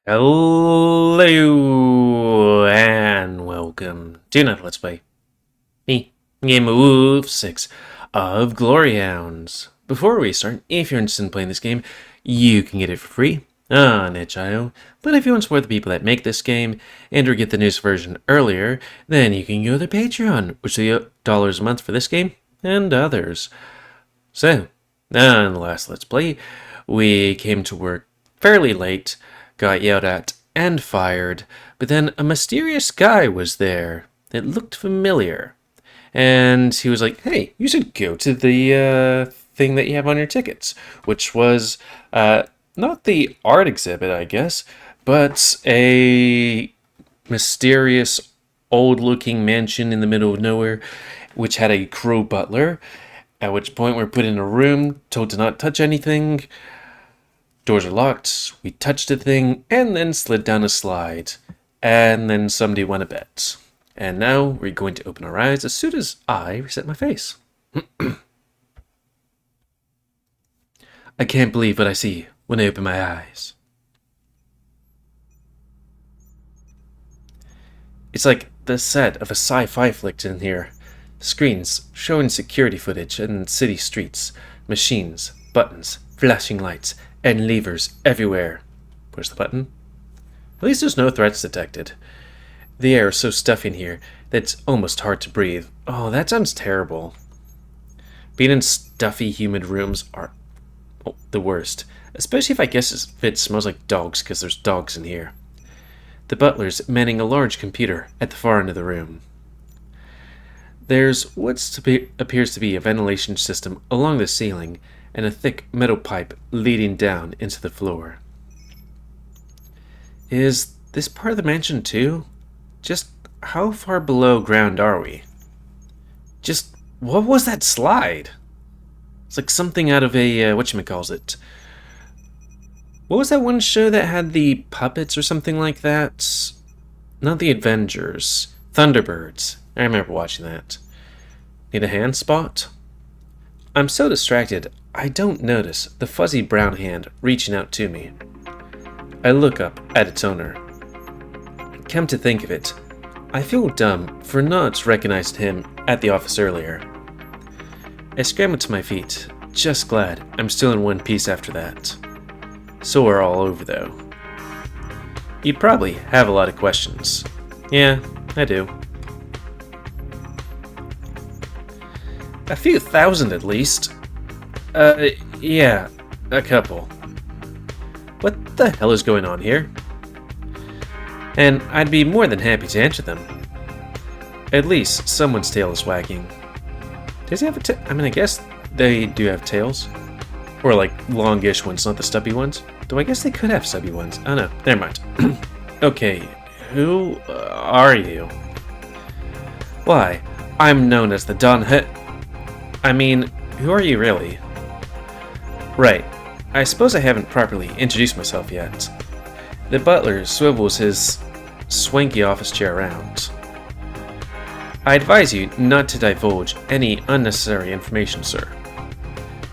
Hello and welcome to another Let's Play. Me, GamerWolfSix of Hounds. Before we start, if you're interested in playing this game, you can get it for free on itch.io. But if you want to support the people that make this game and or get the newest version earlier, then you can go to Patreon, which is $8 a month for this game and others. So, on the last Let's Play, we came to work fairly late, got yelled at and fired, but then a mysterious guy was there. It looked familiar. And he was like, hey, you should go to the thing that you have on your tickets, which was not the art exhibit, I guess, but a mysterious old-looking mansion in the middle of nowhere, which had a crow butler, at which point we're put in a room, told to not touch anything. Doors are locked, we touched the thing, and then slid down a slide. And then somebody won a bet. And now we're going to open our eyes as soon as I reset my face. I can't believe what I see when I open my eyes. It's like the set of a sci-fi flick in here. Screens showing security footage and city streets, machines, buttons, flashing lights, and levers everywhere. Push the button. At least there's no threats detected. The air is so stuffy in here that it's almost hard to breathe. Oh, that sounds terrible. Being in stuffy, humid rooms are the worst. Especially if it smells like dogs, because there's dogs in here. The butler's manning a large computer at the far end of the room. There's what appears to be a ventilation system along the ceiling, and a thick metal pipe leading down into the floor. Is this part of the mansion too? Just how far below ground are we? Just what was that slide? It's like something out of a whatchamacallit. What was that one show that had the puppets or something like that? Not the Avengers. Thunderbirds. I remember watching that. Need a hand spot? I'm so distracted, I don't notice the fuzzy brown hand reaching out to me. I look up at its owner. Come to think of it, I feel dumb for not recognizing him at the office earlier. I scramble to my feet, just glad I'm still in one piece after that. Sore all over though. You probably have a lot of questions. Yeah, I do. A few thousand at least. Yeah, a couple. What the hell is going on here? And I'd be more than happy to answer them. At least someone's tail is wagging. Does he have a tail? I mean, I guess they do have tails. Or like longish ones, not the stubby ones. Though I guess they could have stubby ones. Oh no, never mind. Okay, who are you? Why, I'm known as the Dawn Hound. I mean, who are you really? Right, I suppose I haven't properly introduced myself yet. The butler swivels his swanky office chair around. I advise you not to divulge any unnecessary information, sir.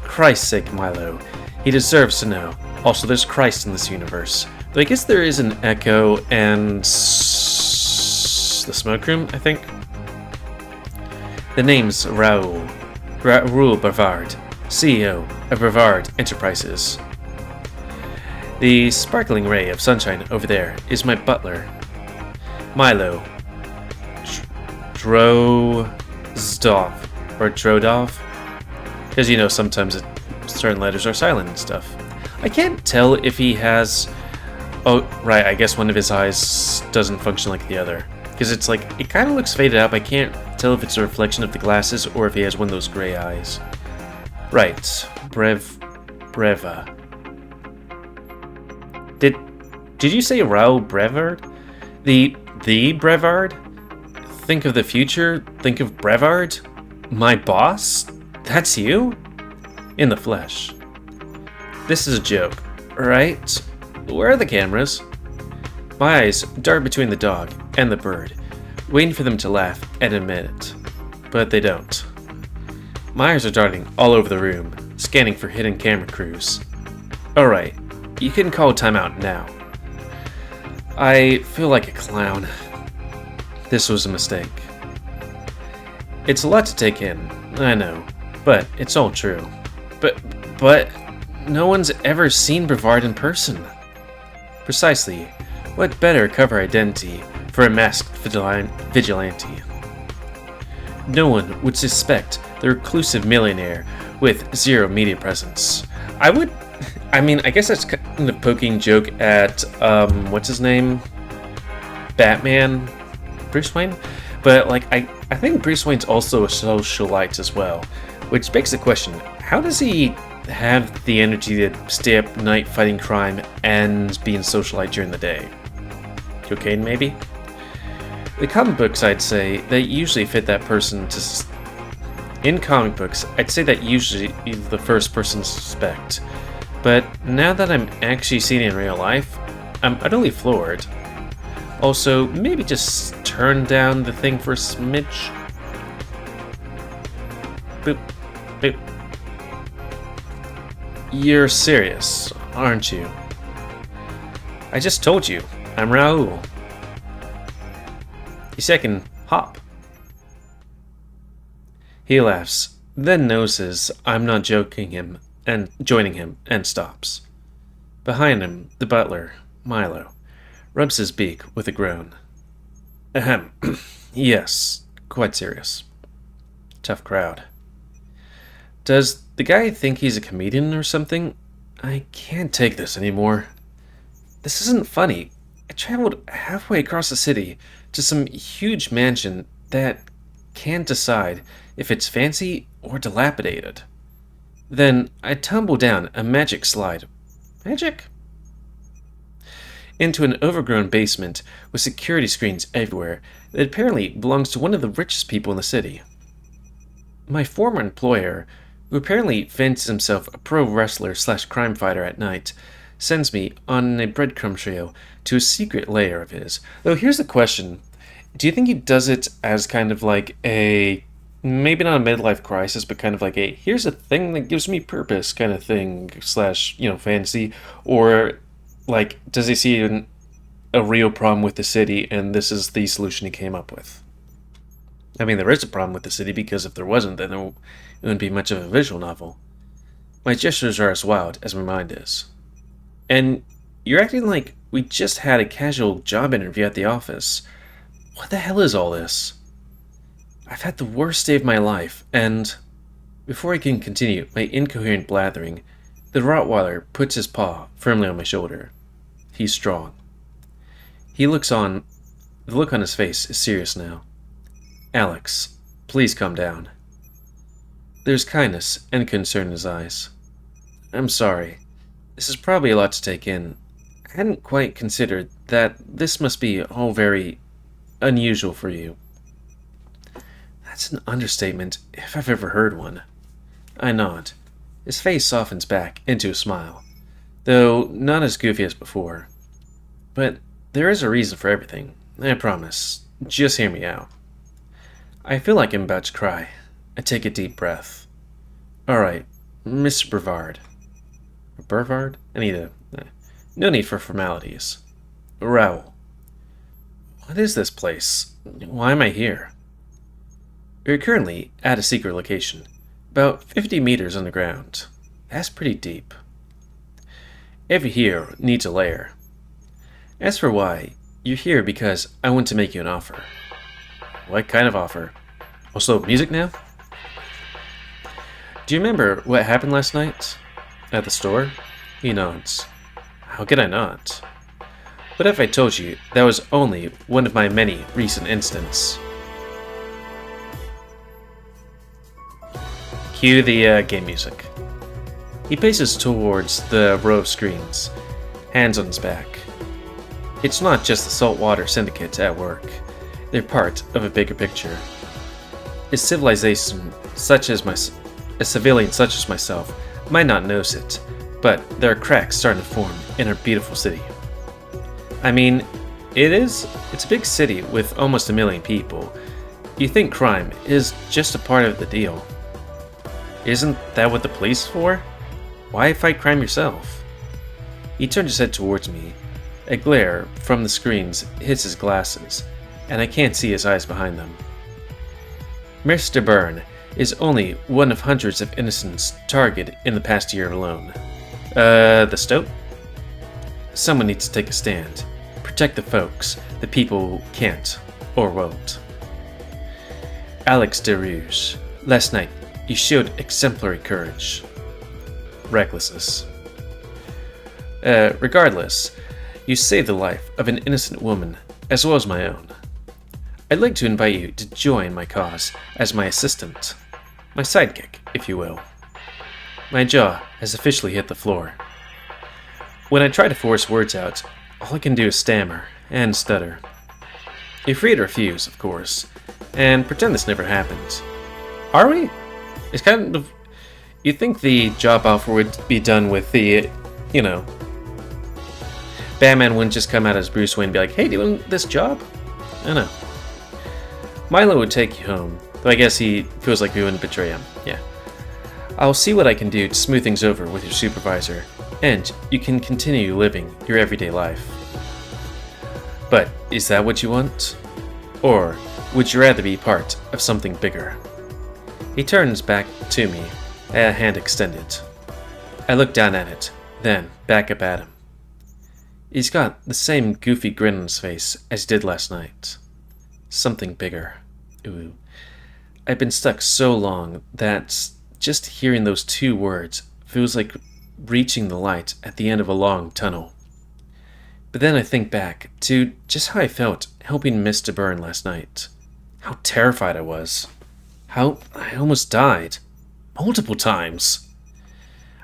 Christ's sake, Milo, he deserves to know. Also, there's Christ in this universe. Though I guess there is an Echo and the smoke room, I think. The name's Rooij Brevard, CEO of Brevard Enterprises. The sparkling ray of sunshine over there is my butler, Milo Drozdov, or Drodov, because you know sometimes certain letters are silent and stuff. I can't tell if he has. Oh, right, I guess one of his eyes doesn't function like the other. Because it's like, it kind of looks faded out, but I can't tell if it's a reflection of the glasses or if he has one of those gray eyes. Right, Breva. Did you say Raoul Brevard? The Brevard? Think of the future, think of Brevard? My boss? That's you? In the flesh. This is a joke, right? Where are the cameras? My eyes dart between the dog and the bird, waiting for them to laugh and admit it. But they don't. My eyes are darting all over the room, scanning for hidden camera crews. Alright, you can call timeout now. I feel like a clown. This was a mistake. It's a lot to take in, I know, but it's all true. But no one's ever seen Brevard in person. Precisely, what better cover identity for a masked vigilante? No one would suspect the reclusive millionaire with zero media presence. I guess that's kind of poking joke at, what's his name? Batman? Bruce Wayne? But, like, I think Bruce Wayne's also a socialite as well, which begs the question, how does he have the energy to stay up night fighting crime and being socialite during the day? Cocaine, maybe? The comic books, I'd say, they usually fit that person to... In comic books, I'd say that usually the first person to suspect. But now that I'm actually seeing it in real life, I'm utterly floored. Also, maybe just turn down the thing for a smidge. Boop. Boop. You're serious, aren't you? I just told you, I'm Raoul. You second, hop. He laughs, then notices I'm not joining him, and stops. Behind him, the butler, Milo, rubs his beak with a groan. Ahem. Yes, quite serious. Tough crowd. Does the guy think he's a comedian or something? I can't take this anymore. This isn't funny. I traveled halfway across the city to some huge mansion that can't decide if it's fancy or dilapidated. Then I tumble down a magic slide. Magic? Into an overgrown basement with security screens everywhere that apparently belongs to one of the richest people in the city. My former employer, who apparently fancies himself a pro wrestler / crime fighter at night, sends me on a breadcrumb trail to a secret lair of his. Though here's the question. Do you think he does it as kind of like a, maybe not a midlife crisis, but kind of like a, here's a thing that gives me purpose kind of thing / fantasy? Or, like, does he see a real problem with the city and this is the solution he came up with? I mean, there is a problem with the city because if there wasn't, then it wouldn't be much of a visual novel. My gestures are as wild as my mind is. And you're acting like we just had a casual job interview at the office. What the hell is all this? I've had the worst day of my life, and... Before I can continue my incoherent blathering, the Rottweiler puts his paw firmly on my shoulder. He's strong. The look on his face is serious now. Alex, please calm down. There's kindness and concern in his eyes. I'm sorry. This is probably a lot to take in. I hadn't quite considered that this must be all very unusual for you. That's an understatement, if I've ever heard one. I nod. His face softens back into a smile, though not as goofy as before. But there is a reason for everything, I promise. Just hear me out. I feel like I'm about to cry. I take a deep breath. Alright, Mr. Brevard. Brevard? No need for formalities. Raoul. What is this place? Why am I here? We're currently at a secret location, about 50 meters underground. That's pretty deep. Every hero needs a lair. As for why, you're here because I want to make you an offer. What kind of offer? Also, music now? Do you remember what happened last night? At the store? He nods. How could I not? What if I told you that was only one of my many recent incidents? Cue the game music. He paces towards the row of screens, hands on his back. It's not just the saltwater syndicates at work. They're part of a bigger picture. A civilian such as myself might not notice it, but there are cracks starting to form in our beautiful city. I mean, it's a big city with almost 1 million people. You think crime is just a part of the deal. Isn't that what the police is for? Why fight crime yourself? He turned his head towards me, A glare from the screens hits his glasses, and I can't see his eyes behind them. Mr. Byrne is only one of hundreds of innocents targeted in the past year alone. The Stoat? Someone needs to take a stand. Protect the folks, the people who can't, or won't. Alex de Rooij, last night you showed exemplary courage. Recklessness. Regardless, you saved the life of an innocent woman, as well as my own. I'd like to invite you to join my cause as my assistant. My sidekick, if you will. My jaw has officially hit the floor. When I try to force words out, all I can do is stammer and stutter. You're free to refuse, of course, and pretend this never happened. Are we? It's kind of... You'd think the job offer would be done with the, Batman wouldn't just come out as Bruce Wayne and be like, hey, doing this job? I don't know. Milo would take you home, though I guess he feels like we wouldn't betray him. Yeah. I'll see what I can do to smooth things over with your supervisor, and you can continue living your everyday life. But is that what you want? Or would you rather be part of something bigger? He turns back to me, a hand extended. I look down at it, then back up at him. He's got the same goofy grin on his face as he did last night. Something bigger. Ooh. I've been stuck so long that just hearing those two words feels like reaching the light at the end of a long tunnel. But then I think back to just how I felt helping Mr. Byrne last night. How terrified I was. How I almost died. Multiple times.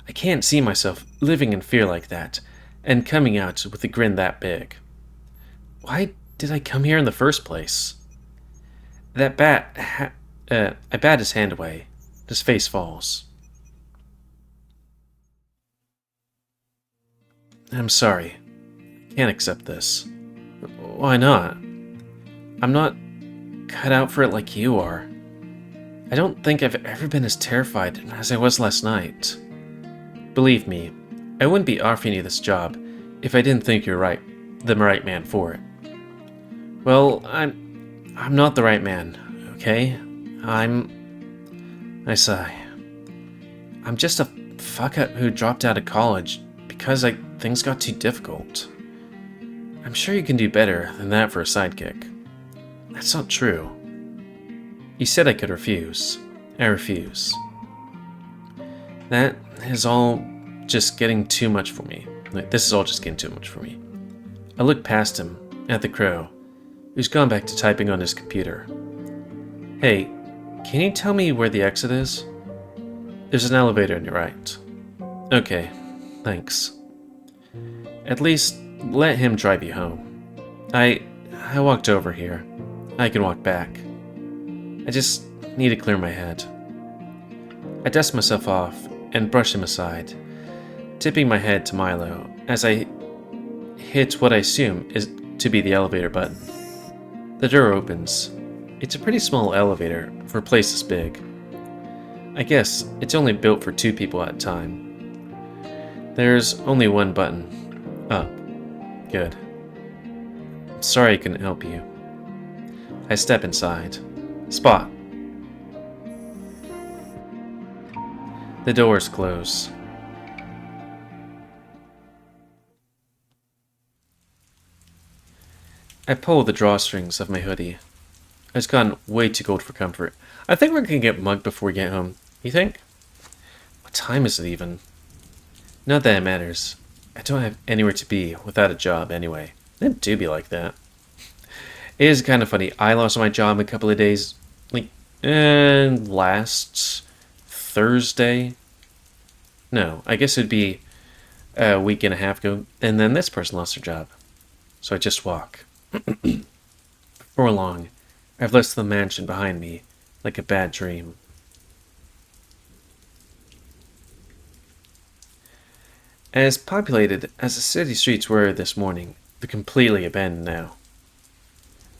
I can't see myself living in fear like that and coming out with a grin that big. Why did I come here in the first place? I bat his hand away. His face falls. I'm sorry. Can't accept this. Why not? I'm not cut out for it like you are. I don't think I've ever been as terrified as I was last night. Believe me, I wouldn't be offering you this job if I didn't think you're the right man for it. Well, I'm not the right man, okay? I sigh. I'm just a fuck-up who dropped out of college because things got too difficult. I'm sure you can do better than that for a sidekick. That's not true. You said I could refuse. I refuse. That is all just getting too much for me. This is all just getting too much for me. I look past him, at the crow, who's gone back to typing on his computer. Hey, can you tell me where the exit is? There's an elevator on your right. Okay, thanks. At least let him drive you home. I walked over here. I can walk back. I just need to clear my head. I dust myself off and brush him aside, tipping my head to Milo as I hit what I assume is to be the elevator button. The door opens. It's a pretty small elevator for a place this big. I guess it's only built for 2 people at a time. There's only one button. Up. Good. Sorry I couldn't help you. I step inside. Spot. The doors close. I pull the drawstrings of my hoodie. It's gotten way too cold for comfort. I think we're gonna get mugged before we get home. You think? What time is it even? Not that it matters. I don't have anywhere to be without a job anyway. It do be like that. It is kind of funny. I lost my job a couple of days, last Thursday. No, I guess it'd be a week and a half ago. And then this person lost their job. So I just walk. Before long, I've left the mansion behind me like a bad dream. As populated as the city streets were this morning, they're completely abandoned now.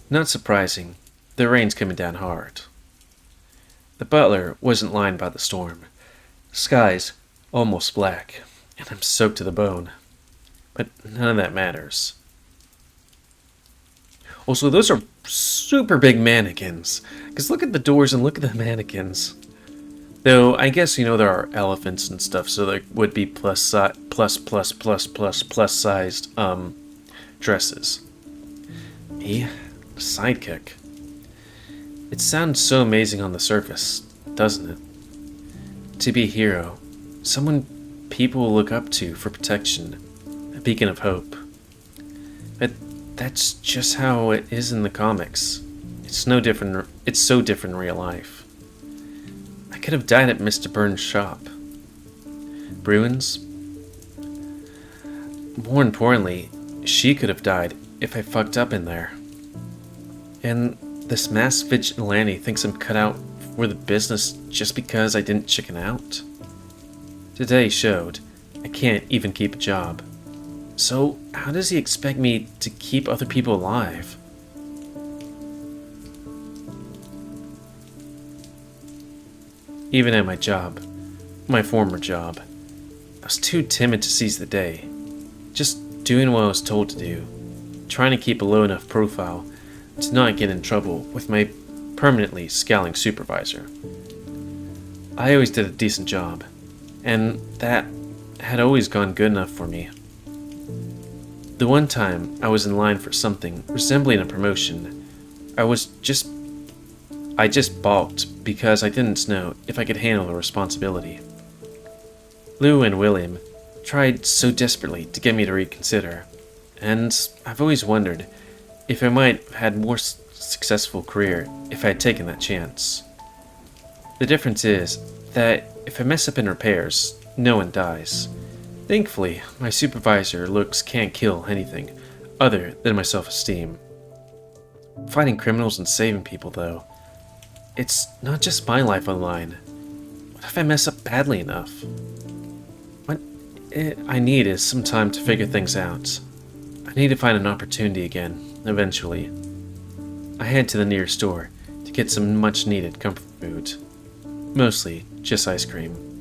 Not surprising, the rain's coming down hard. The butler wasn't lying about the storm. The sky's almost black, and I'm soaked to the bone. But none of that matters. Also, those are super big mannequins. Because look at the doors and look at the mannequins. Though, I guess, you know, there are elephants and stuff, so there would be plus sized, dresses. Me? Sidekick. It sounds so amazing on the surface, doesn't it? To be a hero. Someone people will look up to for protection. A beacon of hope. But that's just how it is in the comics. It's so different in real life. I could have died at Mr. Burns' shop. Bruins? More importantly, she could have died if I fucked up in there. And this mass vigilante thinks I'm cut out for the business just because I didn't chicken out? Today showed I can't even keep a job. So how does he expect me to keep other people alive? Even at my job, my former job, I was too timid to seize the day. Just doing what I was told to do, trying to keep a low enough profile to not get in trouble with my permanently scowling supervisor. I always did a decent job, and that had always gone good enough for me. The one time I was in line for something resembling a promotion, I just balked because I didn't know if I could handle the responsibility. Lou and William tried so desperately to get me to reconsider, and I've always wondered if I might have had a more successful career if I had taken that chance. The difference is that if I mess up in repairs, no one dies. Thankfully, my supervisor looks can't kill anything other than my self-esteem. Fighting criminals and saving people, though, it's not just my life on the line. What if I mess up badly enough? What I need is some time to figure things out. I need to find an opportunity again, eventually. I head to the nearest store to get some much-needed comfort food. Mostly just ice cream.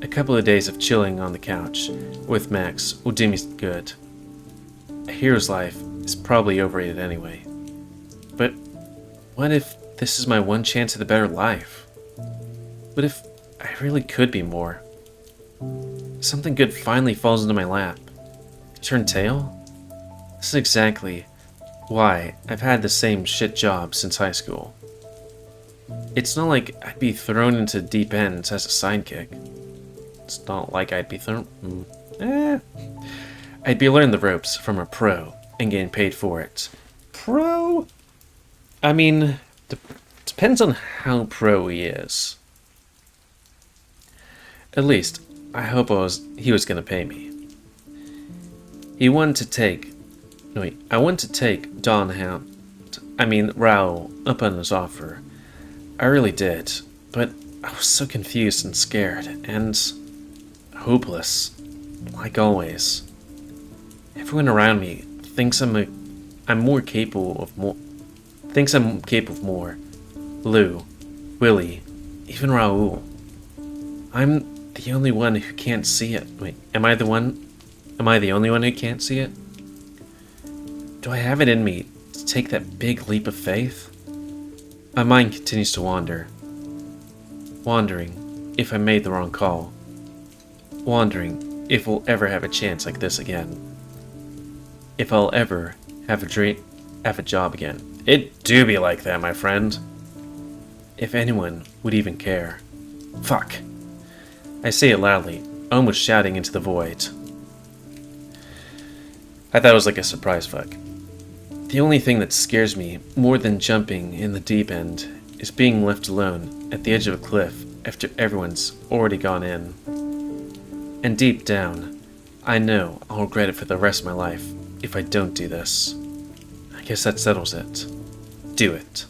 A couple of days of chilling on the couch with Max will do me good. A hero's life is probably overrated anyway. But what if this is my one chance at a better life? What if I really could be more? Something good finally falls into my lap. Turn tail? This is exactly why I've had the same shit job since high school. It's not like I'd be thrown into deep ends as a sidekick. It's not like I'd be thrown... I'd be learning the ropes from a pro and getting paid for it. Pro? I mean, depends on how pro he is. At least, I hope he was gonna pay me. I wanted to take Dawn Hound, Rooij, up on his offer. I really did, but I was so confused and scared, and hopeless, like always. Everyone around me thinks I'm capable of more. Lou, Willie, even Raoul. I'm the only one who can't see it. Wait, am I the only one who can't see it? Do I have it in me to take that big leap of faith? My mind continues to wander. Wondering if I made the wrong call. Wondering if we'll ever have a chance like this again. If I'll ever have a job again. It do be like that, my friend. If anyone would even care. Fuck. I say it loudly, almost shouting into the void. I thought it was like a surprise fuck. The only thing that scares me more than jumping in the deep end is being left alone at the edge of a cliff after everyone's already gone in. And deep down, I know I'll regret it for the rest of my life if I don't do this. I guess that settles it. Do it.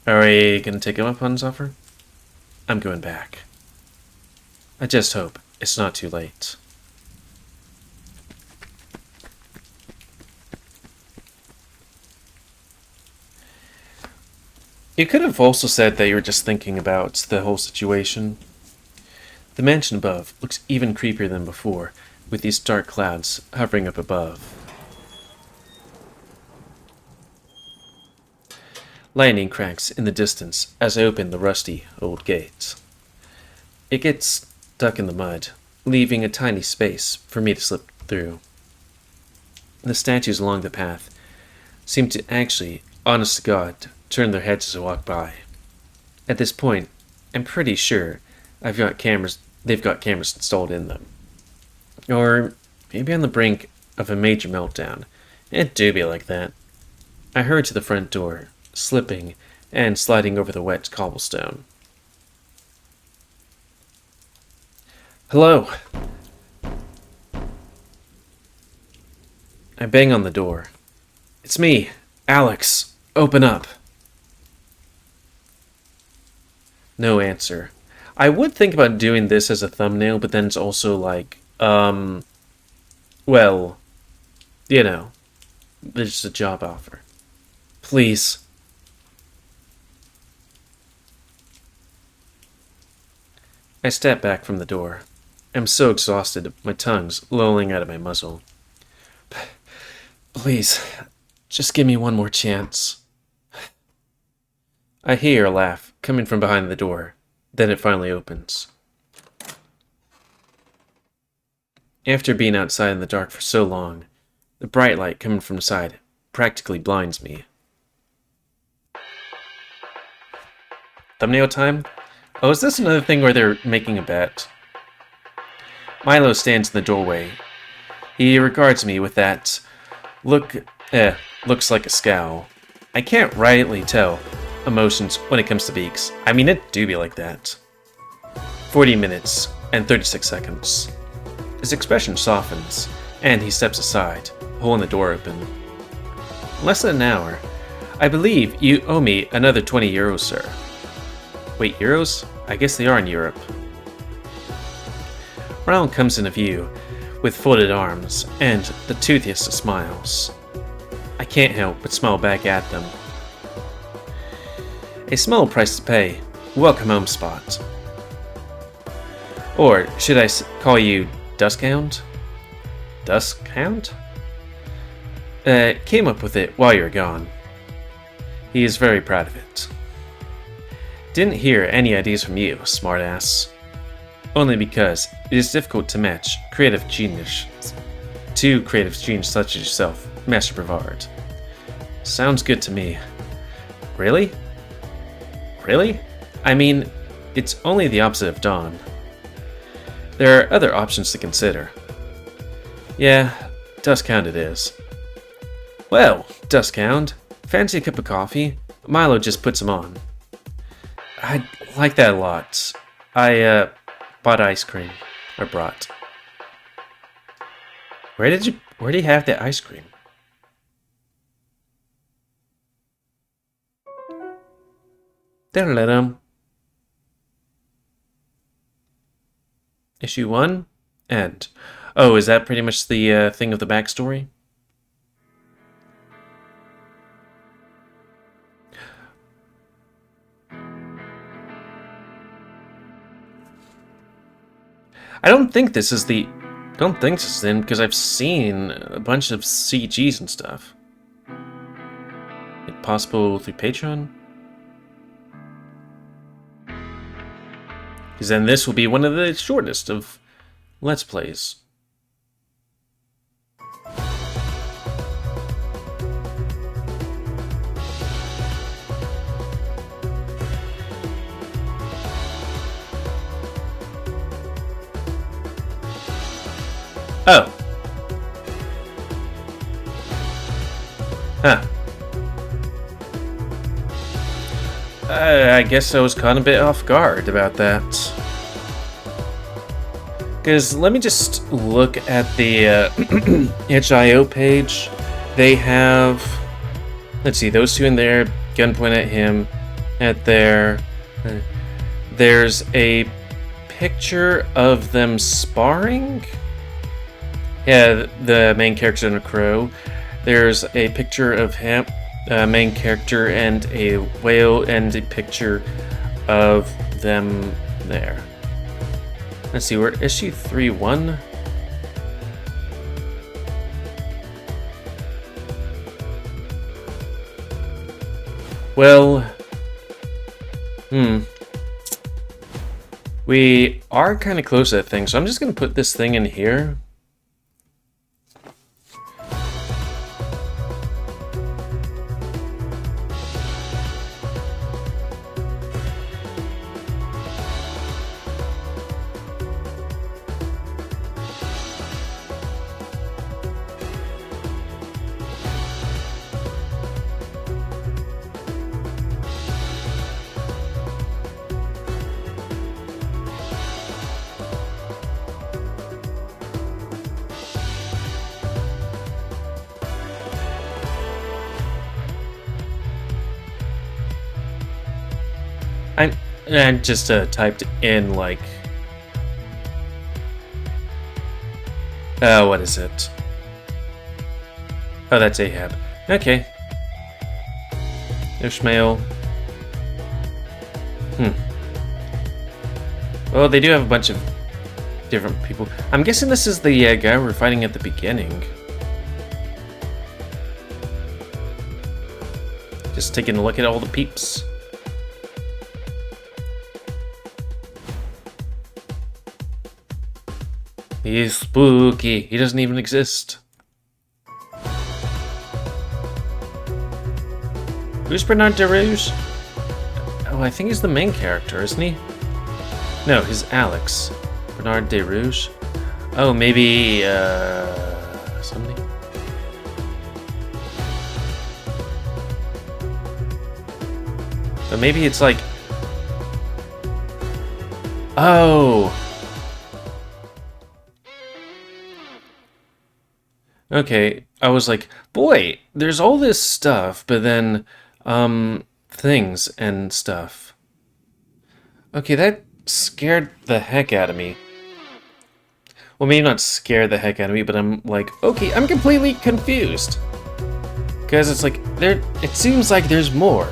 Are you gonna take him up on his offer? I'm going back. I just hope it's not too late. You could have also said that you were just thinking about the whole situation. The mansion above looks even creepier than before, with these dark clouds hovering up above. lightning cracks in the distance as I open the rusty old gate. It gets stuck in the mud, leaving a tiny space for me to slip through. The statues along the path seem to actually, honest to God, turn their heads as I walk by. At this point, I'm pretty sure they've got cameras installed in them. Or maybe on the brink of a major meltdown. It do be like that. I hurry to the front door, slipping and sliding over the wet cobblestone. Hello. I bang on the door. It's me, Alex. Open up. No answer. I would think about doing this as a thumbnail, but then it's also like, well, you know, there's a job offer. Please. I step back from the door. I'm so exhausted, my tongue's lolling out of my muzzle. Please, just give me one more chance. I hear a laugh coming from behind the door. Then it finally opens. After being outside in the dark for so long, the bright light coming from the side practically blinds me. Thumbnail time? Oh, is this another thing where they're making a bet? Milo stands in the doorway. He regards me with that looks like a scowl. I can't rightly tell emotions when it comes to beaks. I mean, it do be like that. 40 minutes and 36 seconds. His expression softens, and he steps aside, holding the door open. Less than an hour. I believe you owe me another 20 euros, sir. Wait, euros? I guess they are in Europe. Ronald comes into view, with folded arms, and the toothiest of smiles. I can't help but smile back at them. A small price to pay. Welcome home, Spot. Or should I call you Dusk Hound? Dusk Hound? Came up with it while you were gone. He is very proud of it. Didn't hear any ideas from you, smartass. Only because it is difficult to match creative genius. Two creative genius such as yourself, Master Brevard. Sounds good to me. Really? Really? I mean, it's only the opposite of Dawn. There are other options to consider. Yeah, Duskhound it is. Well, Duskhound, fancy a cup of coffee? Milo just puts them on. I like that a lot. I bought ice cream. Or brought. Where did you have that ice cream? Don't let him. Issue 1? End. Oh, is that pretty much the thing of the backstory? I don't think this is in because I've seen a bunch of CGs and stuff. If possible through Patreon? Because then this will be one of the shortest of Let's Plays. Oh. Huh. I guess I was caught a bit off guard about that. Because let me just look at the itch.io page. They have, let's see, those two in there, gunpoint at him, at there. There's a picture of them sparring. Yeah, the main character and a crow. There's a picture of him, main character, and a whale, and a picture of them there. Let's see, we're issue 3-1. Well, we are kind of close to that thing, so I'm just going to put this thing in here. I just typed in, like... what is it? Oh, that's Ahab. Okay. Ishmael. Well, they do have a bunch of different people. I'm guessing this is the guy we're fighting at the beginning. Just taking a look at all the peeps. He's spooky. He doesn't even exist. Who's Bernard de Rouge? Oh, I think he's the main character, isn't he? No, he's Alex. Bernard de Rouge. Oh, maybe, somebody? But maybe it's like... Oh! Okay, I was like, boy, there's all this stuff, but then, things and stuff. Okay, that scared the heck out of me. Well, maybe not scare the heck out of me, but I'm like, okay, I'm completely confused. Because it's like, it seems like there's more.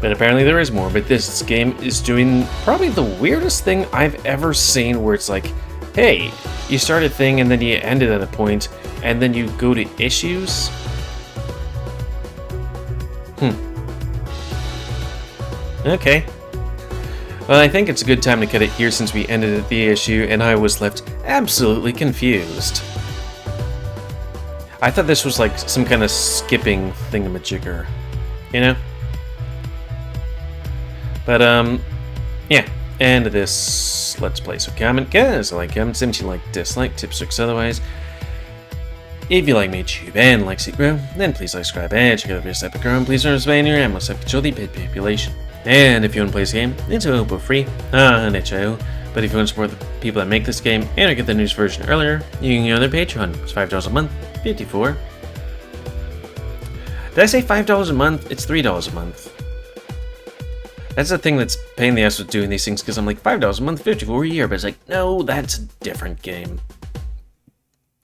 But apparently there is more, but this game is doing probably the weirdest thing I've ever seen, where it's like, hey, you start a thing and then you end it at a point, and then you go to issues? Okay. Well, I think it's a good time to cut it here since we ended at the issue and I was left absolutely confused. I thought this was like some kind of skipping thingamajigger, you know? But, yeah. And this Let's Play. So comment, guys, like, comment, like, dislike, tips, tricks, otherwise. If you like my YouTube and like to grow, then please like, subscribe, and check out the rest of the please don't spend your ammo to control the pet population. And if you want to play this game, it's available for free on itch.io. But if you want to support the people that make this game and get the news version earlier, you can go to their Patreon. It's $5 a month, $54. Did I say $5 a month? It's $3 a month. That's the thing that's paying the ass with doing these things, because I'm like, $5 a month, $54 a year, but it's like, no, that's a different game.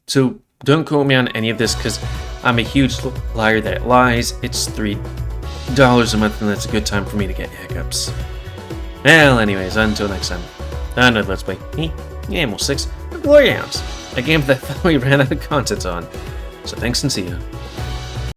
So don't quote me on any of this, because I'm a huge liar that lies. It's $3 a month, and that's a good time for me to get hiccups. Well, anyways, until next time, another Let's Play GamerWolfSix of Glory Hounds, a game that we ran out of content on. So thanks and see ya.